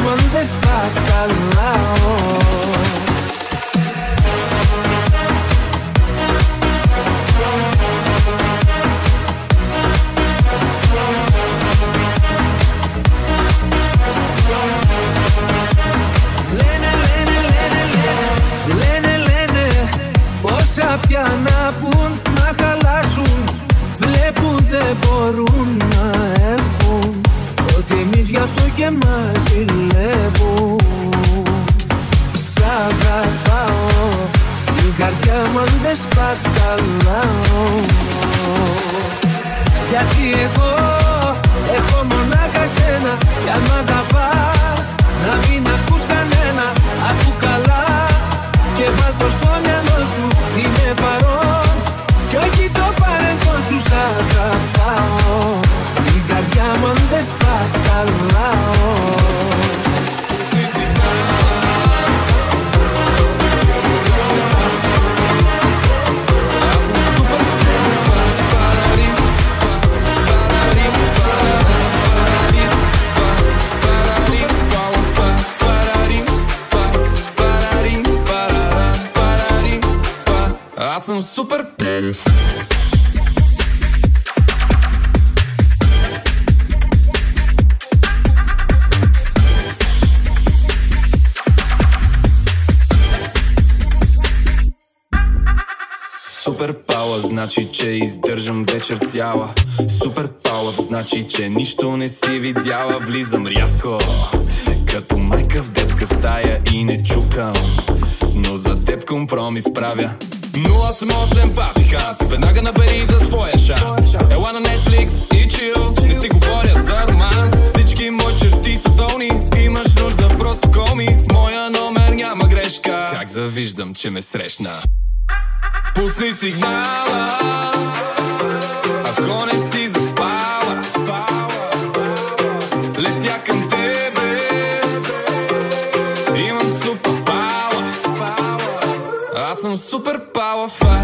διάμαντες σπαταλάω. Πια να πουν, να χαλάσουν, βλέπουν δεν μπορούν να έχουν ότι εμείς γι' αυτό και μας ζηλεύουν. Σ' αγαπάω, η καρδιά μου αν δεν σπαταλάω. Γιατί εγώ έχω μονάχα σένα, κι άμα τα πας να μην ακούς κανένα. Ακού καλά και βάλ' το στο μυαλό σου, είμαι παρόν κι όχι το παρελθόν σου. Σ' αγαπάω, η καρδιά μου αν δεν σπαταλάω. Съм супер. Супер пауър значи, че издържам вечер цяла. Супер пауър значи, че нищо не си видяла. Влизам рязко, като майка в детска стая и не чукам, но за теб компромис правя. 088 папи Ханс, веднага набери за своя шанс. Ела на Netflix и chill, не ти говоря за романс. Всички мои черти са долни, имаш нужда просто call me. Моя номер няма грешка, как завиждам, че ме срещна. Пусни сигнала, ако не си заспала. Летя към тебе, имам супер пауър. Аз съм супер пауър.